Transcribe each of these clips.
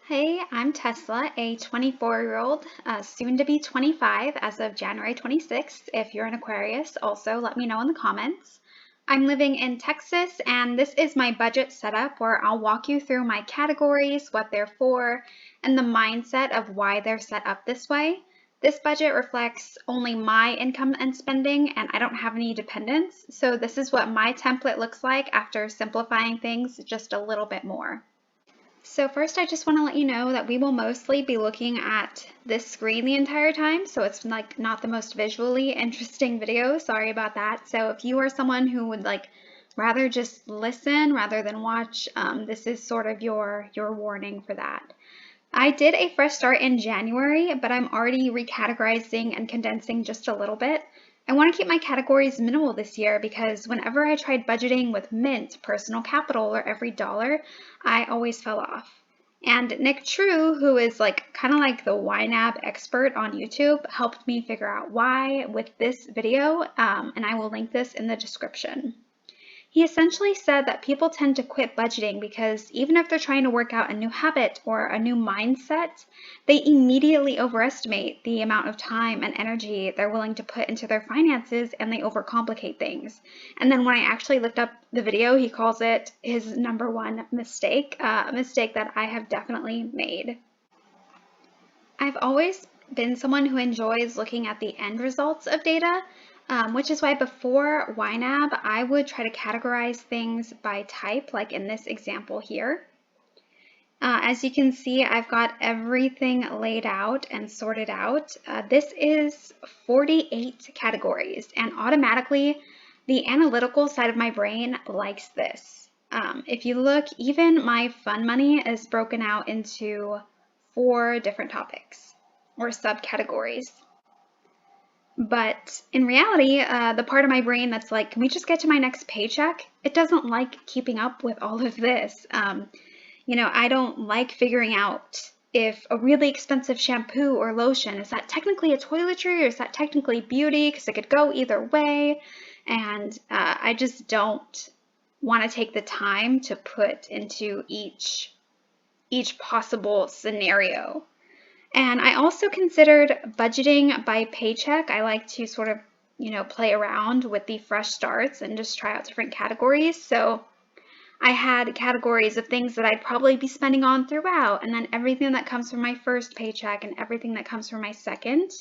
Hey, I'm Tesla, a 24-year-old, soon to be 25 as of January 26th. If you're an Aquarius, also let me know in the comments. I'm living in Texas, and this is my budget setup where I'll walk you through my categories, what they're for, and the mindset of why they're set up this way. This budget reflects only my income and spending, and I don't have any dependents, so this is what my template looks like after simplifying things just a little bit more. So first, I just want to let you know that we will mostly be looking at this screen the entire time, so it's like not the most visually interesting video. Sorry about that. So if you are someone who would like rather just listen rather than watch, this is sort of your warning for that. I did a fresh start in January, but I'm already recategorizing and condensing just a little bit. I want to keep my categories minimal this year because whenever I tried budgeting with Mint, personal capital, or every dollar, I always fell off. And Nick True, who is like kind of like the YNAB expert on YouTube, helped me figure out why with this video, and I will link this in the description. He essentially said that people tend to quit budgeting because even if they're trying to work out a new habit or a new mindset, they immediately overestimate the amount of time and energy they're willing to put into their finances and they overcomplicate things. And then when I actually looked up the video, he calls it his number one mistake, a mistake that I have definitely made. I've always been someone who enjoys looking at the end results of data, which is why before YNAB, I would try to categorize things by type, like in this example here. As you can see, I've got everything laid out and sorted out. This is 48 categories, and automatically the analytical side of my brain likes this. If you look, even my fun money is broken out into 4 different topics or subcategories. But in reality, the part of my brain that's like, can we just get to my next paycheck? It doesn't like keeping up with all of this. I don't like figuring out if a really expensive shampoo or lotion, is that technically a toiletry or is that technically beauty? Because it could go either way. And I just don't want to take the time to put into each possible scenario. And I also considered budgeting by paycheck. I like to sort of, play around with the fresh starts and just try out different categories. So I had categories of things that I'd probably be spending on throughout, and then everything that comes from my first paycheck and everything that comes from my second.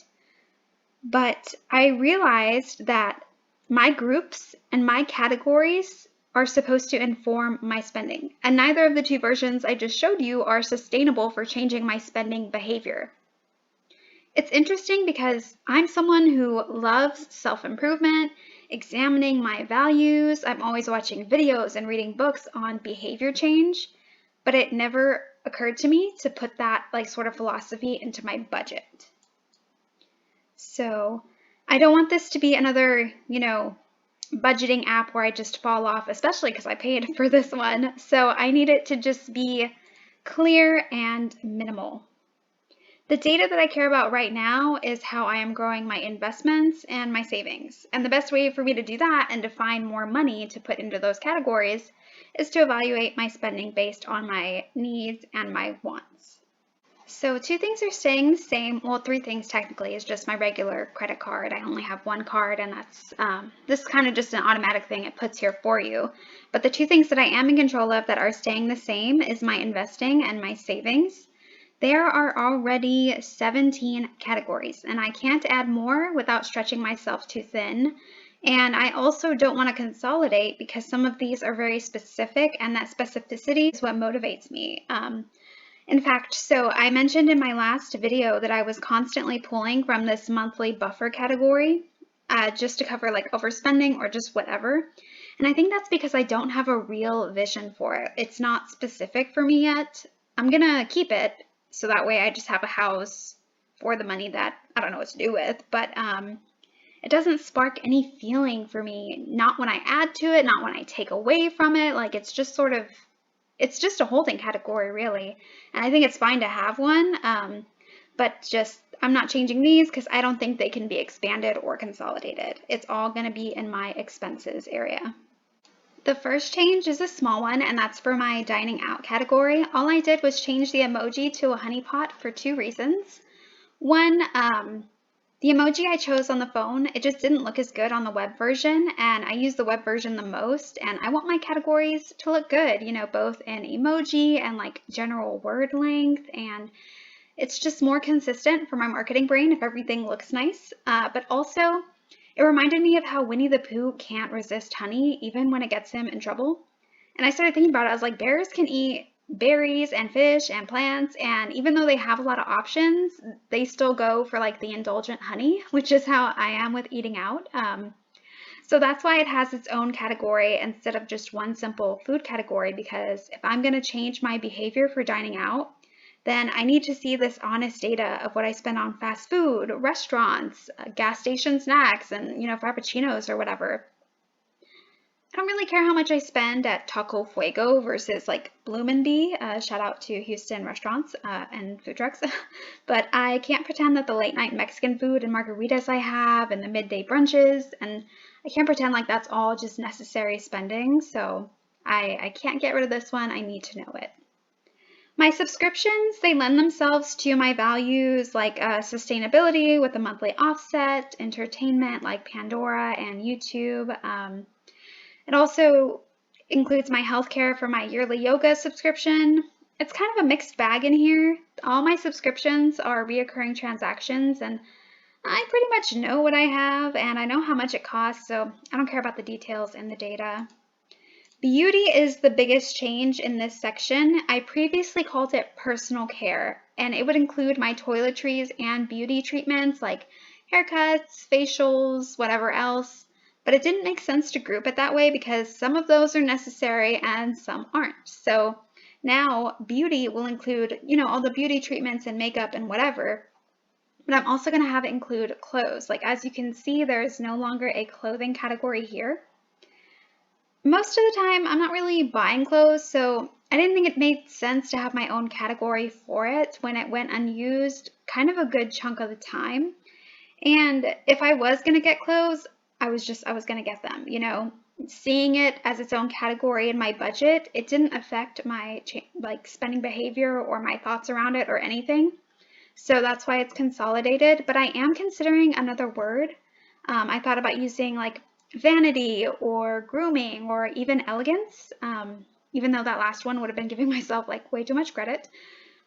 But I realized that my groups and my categories are supposed to inform my spending, and neither of the 2 versions I just showed you are sustainable for changing my spending behavior. It's interesting because I'm someone who loves self-improvement, examining my values. I'm always watching videos and reading books on behavior change, but it never occurred to me to put that like sort of philosophy into my budget. So I don't want this to be another, budgeting app where I just fall off, especially because I paid for this one. So I need it to just be clear and minimal. The data that I care about right now is how I am growing my investments and my savings. And the best way for me to do that and to find more money to put into those categories is to evaluate my spending based on my needs and my wants. So 2 things are staying the same. Well, 3 things technically is just my regular credit card. I only have 1 card, and that's this is kind of just an automatic thing it puts here for you. But the 2 things that I am in control of that are staying the same is my investing and my savings. There are already 17 categories, and I can't add more without stretching myself too thin. And I also don't want to consolidate because some of these are very specific, and that specificity is what motivates me. In fact, so I mentioned in my last video that I was constantly pulling from this monthly buffer category just to cover like overspending or just whatever. And I think that's because I don't have a real vision for it. It's not specific for me yet. I'm gonna keep it so that way I just have a house for the money that I don't know what to do with, but it doesn't spark any feeling for me, not when I add to it, not when I take away from it. Like it's just sort of, it's just a holding category really. And I think it's fine to have one, but just I'm not changing these because I don't think they can be expanded or consolidated. It's all going to be in my expenses area. The first change is a small one, and that's for my dining out category. All I did was change the emoji to a honey pot for two reasons. One, the emoji I chose on the phone, it just didn't look as good on the web version, and I use the web version the most, and I want my categories to look good, both in emoji and like general word length, and it's just more consistent for my marketing brain if everything looks nice. But also, it reminded me of how Winnie the Pooh can't resist honey even when it gets him in trouble. And I started thinking about it. I was like, bears can eat berries and fish and plants, and even though they have a lot of options, they still go for like the indulgent honey, which is how I am with eating out. So that's why it has its own category instead of just one simple food category, because if I'm going to change my behavior for dining out, then I need to see this honest data of what I spend on fast food, restaurants, gas station snacks, and frappuccinos or whatever. I don't really care how much I spend at Taco Fuego versus like Bloomin' Bee. Shout out to Houston restaurants and food trucks. But I can't pretend that the late night Mexican food and margaritas I have and the midday brunches, and I can't pretend like that's all just necessary spending. So I can't get rid of this one. I need to know it. My subscriptions, they lend themselves to my values like sustainability with a monthly offset, entertainment like Pandora and YouTube. It also includes my healthcare for my yearly yoga subscription. It's kind of a mixed bag in here. All my subscriptions are reoccurring transactions, and I pretty much know what I have and I know how much it costs, so I don't care about the details in the data. Beauty is the biggest change in this section. I previously called it personal care, and it would include my toiletries and beauty treatments like haircuts, facials, whatever else. But it didn't make sense to group it that way because some of those are necessary and some aren't. So now beauty will include, all the beauty treatments and makeup and whatever. But I'm also going to have it include clothes. Like as you can see, there's no longer a clothing category here. Most of the time, I'm not really buying clothes, so I didn't think it made sense to have my own category for it when it went unused kind of a good chunk of the time. And if I was going to get clothes, I was going to get them, Seeing it as its own category in my budget, it didn't affect my spending behavior or my thoughts around it or anything. So that's why it's consolidated, but I am considering another word. I thought about using like vanity or grooming or even elegance, even though that last one would have been giving myself like way too much credit.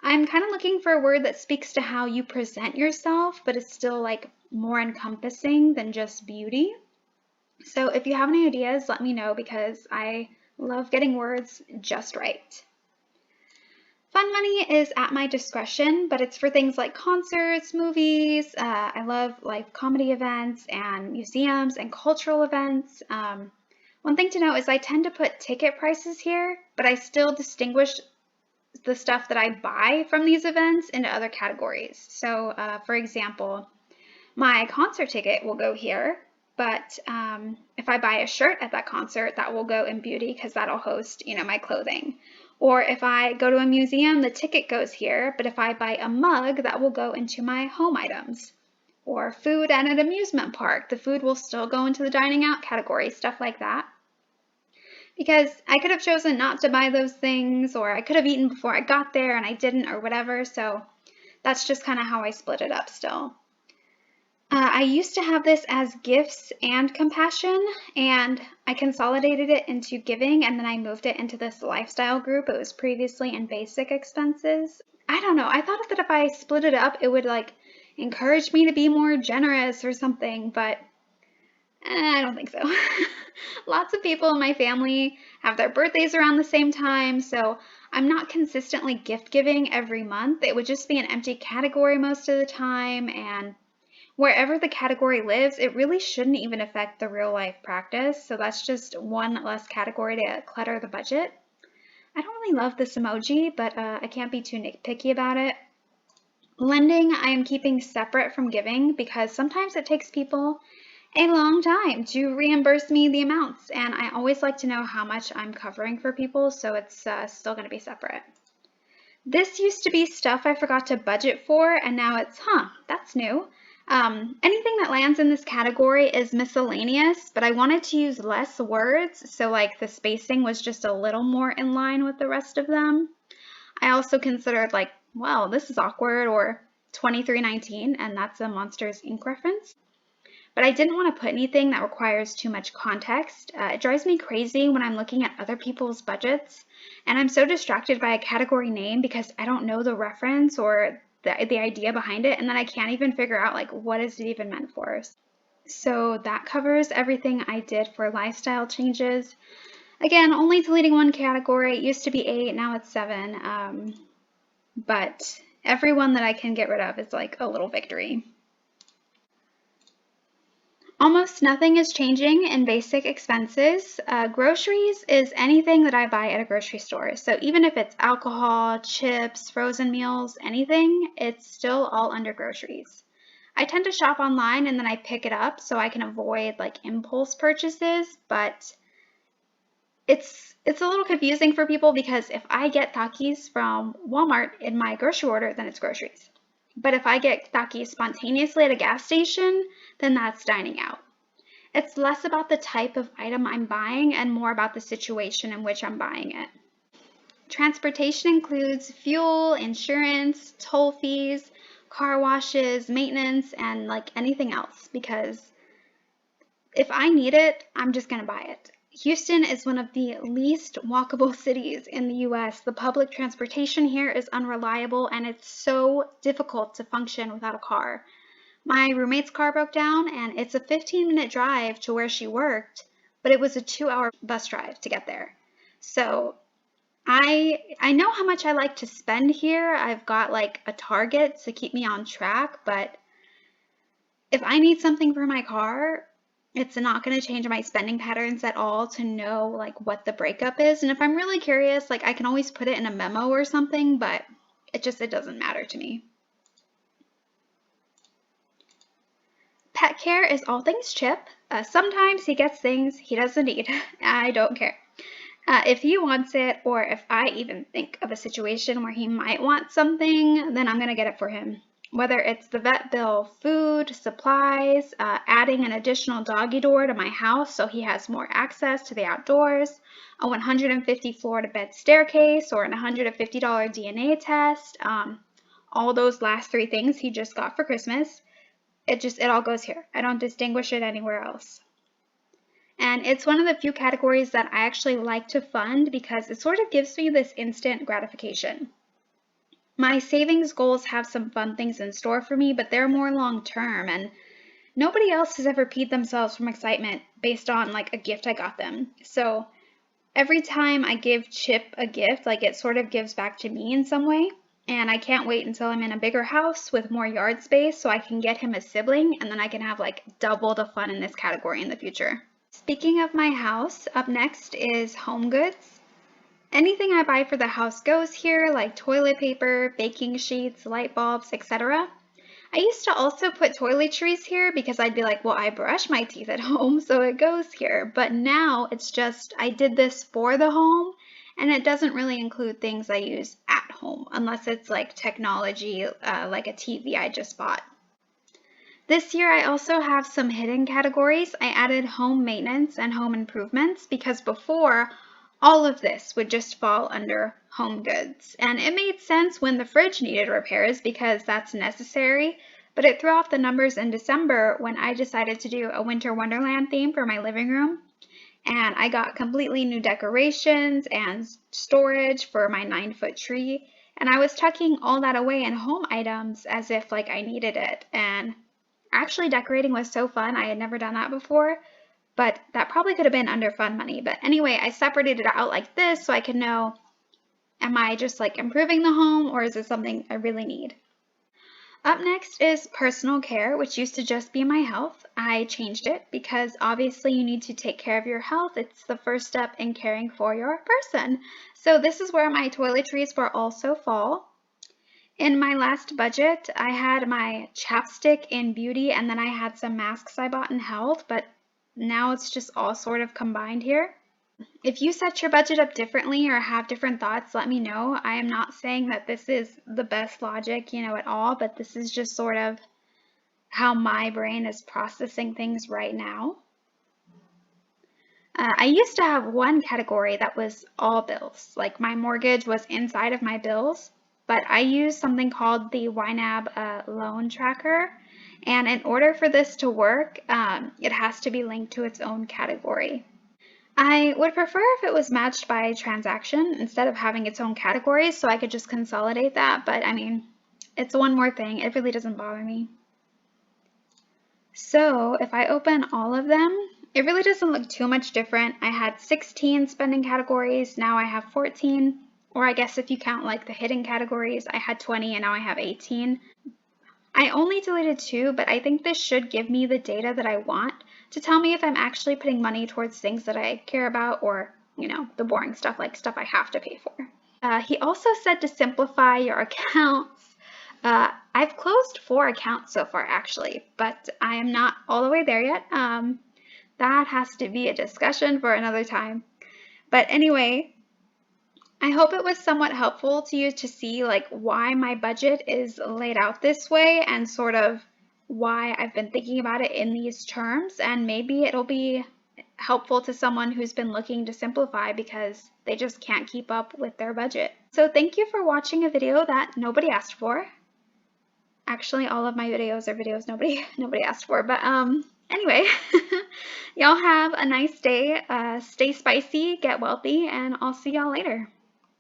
I'm kind of looking for a word that speaks to how you present yourself, but it's still like more encompassing than just beauty. So if you have any ideas, let me know because I love getting words just right. Fun money is at my discretion, but it's for things like concerts, movies. I love live comedy events and museums and cultural events. One thing to note is I tend to put ticket prices here, but I still distinguish the stuff that I buy from these events into other categories. So, for example, my concert ticket will go here, but if I buy a shirt at that concert, that will go in beauty because that'll host, my clothing. Or if I go to a museum, the ticket goes here, but if I buy a mug, that will go into my home items. Or food at an amusement park, the food will still go into the dining out category, stuff like that. Because I could have chosen not to buy those things, or I could have eaten before I got there and I didn't, or whatever, so that's just kind of how I split it up still. I used to have this as gifts and compassion, and I consolidated it into giving, and then I moved it into this lifestyle group. It was previously in basic expenses. I don't know. I thought that if I split it up, it would like encourage me to be more generous or something, but I don't think so. Lots of people in my family have their birthdays around the same time, so I'm not consistently gift giving every month. It would just be an empty category most of the time, and wherever the category lives, it really shouldn't even affect the real life practice. So that's just one less category to clutter the budget. I don't really love this emoji, but I can't be too nitpicky about it. Lending, I am keeping separate from giving because sometimes it takes people a long time to reimburse me the amounts. And I always like to know how much I'm covering for people, so it's still going to be separate. This used to be stuff I forgot to budget for, and now it's, that's new. Anything that lands in this category is miscellaneous, but I wanted to use less words, so like the spacing was just a little more in line with the rest of them. I also considered like, well, this is awkward, or 2319, and that's a Monsters Inc. reference. But I didn't want to put anything that requires too much context. It drives me crazy when I'm looking at other people's budgets, and I'm so distracted by a category name because I don't know the reference or the idea behind it, and then I can't even figure out like what is it even meant for. So that covers everything I did for lifestyle changes. Again, only deleting one category. It used to be 8, now it's 7. But every one that I can get rid of is like a little victory. Almost nothing is changing in basic expenses. Groceries is anything that I buy at a grocery store. So even if it's alcohol, chips, frozen meals, anything, it's still all under groceries. I tend to shop online and then I pick it up so I can avoid like impulse purchases, but it's a little confusing for people because if I get Takis from Walmart in my grocery order, then it's groceries. But if I get Takis spontaneously at a gas station, then that's dining out. It's less about the type of item I'm buying and more about the situation in which I'm buying it. Transportation includes fuel, insurance, toll fees, car washes, maintenance, and like anything else, because if I need it, I'm just going to buy it. Houston is one of the least walkable cities in the US. The public transportation here is unreliable and it's so difficult to function without a car. My roommate's car broke down and it's a 15-minute drive to where she worked, but it was a 2-hour bus drive to get there. So I know how much I like to spend here. I've got like a target to keep me on track, but if I need something for my car, it's not going to change my spending patterns at all to know like what the breakup is. And if I'm really curious, like I can always put it in a memo or something, but it doesn't matter to me. Pet care is all things Chip. Sometimes he gets things he doesn't need. I don't care. If he wants it, or if I even think of a situation where he might want something, then I'm going to get it for him. Whether it's the vet bill, food, supplies, adding an additional doggy door to my house so he has more access to the outdoors, a 150 floor to bed staircase, or an $150 DNA test, all those last 3 things he just got for Christmas. It all goes here. I don't distinguish it anywhere else. And it's one of the few categories that I actually like to fund because it sort of gives me this instant gratification. My savings goals have some fun things in store for me, but they're more long term, and nobody else has ever peed themselves from excitement based on like a gift I got them. So every time I give Chip a gift, like it sort of gives back to me in some way. And I can't wait until I'm in a bigger house with more yard space so I can get him a sibling and then I can have like double the fun in this category in the future. Speaking of my house, up next is home goods. Anything I buy for the house goes here, like toilet paper, baking sheets, light bulbs, etc. I used to also put toiletries here because I'd be like, well, I brush my teeth at home, so it goes here. But now it's just, I did this for the home, and it doesn't really include things I use at home, unless it's like technology, like a TV I just bought. This year I also have some hidden categories. I added home maintenance and home improvements because before, all of this would just fall under home goods. And it made sense when the fridge needed repairs because that's necessary, but it threw off the numbers in December when I decided to do a Winter Wonderland theme for my living room. And I got completely new decorations and storage for my 9-foot tree. And I was tucking all that away in home items as if like I needed it. And actually decorating was so fun. I had never done that before, but that probably could have been under fun money. But anyway, I separated it out like this so I could know, am I just like improving the home or is it something I really need? Up next is personal care, which used to just be my health. I changed it because obviously you need to take care of your health. It's the first step in caring for your person. So this is where my toiletries for also fall. In my last budget, I had my chapstick in beauty and then I had some masks I bought in health, but now it's just all sort of combined here. If you set your budget up differently or have different thoughts, let me know. I am not saying that this is the best logic, at all, but this is just sort of how my brain is processing things right now. I used to have one category that was all bills, like my mortgage was inside of my bills, but I use something called the YNAB loan tracker. And in order for this to work, it has to be linked to its own category. I would prefer if it was matched by transaction instead of having its own categories so I could just consolidate that, but I mean, it's one more thing. It really doesn't bother me. So if I open all of them, it really doesn't look too much different. I had 16 spending categories, now I have 14. Or I guess if you count like the hidden categories, I had 20 and now I have 18. I only deleted 2, but I think this should give me the data that I want to tell me if I'm actually putting money towards things that I care about or, you know, the boring stuff like stuff I have to pay for. He also said to simplify your accounts. I've closed 4 accounts so far actually, but I am not all the way there yet. That has to be a discussion for another time. But anyway, I hope it was somewhat helpful to you to see like why my budget is laid out this way and sort of why I've been thinking about it in these terms, and maybe it'll be helpful to someone who's been looking to simplify because they just can't keep up with their budget. So thank you for watching a video that nobody asked for. Actually, all of my videos are videos nobody asked for, but anyway, y'all have a nice day. Stay spicy, get wealthy, and I'll see y'all later.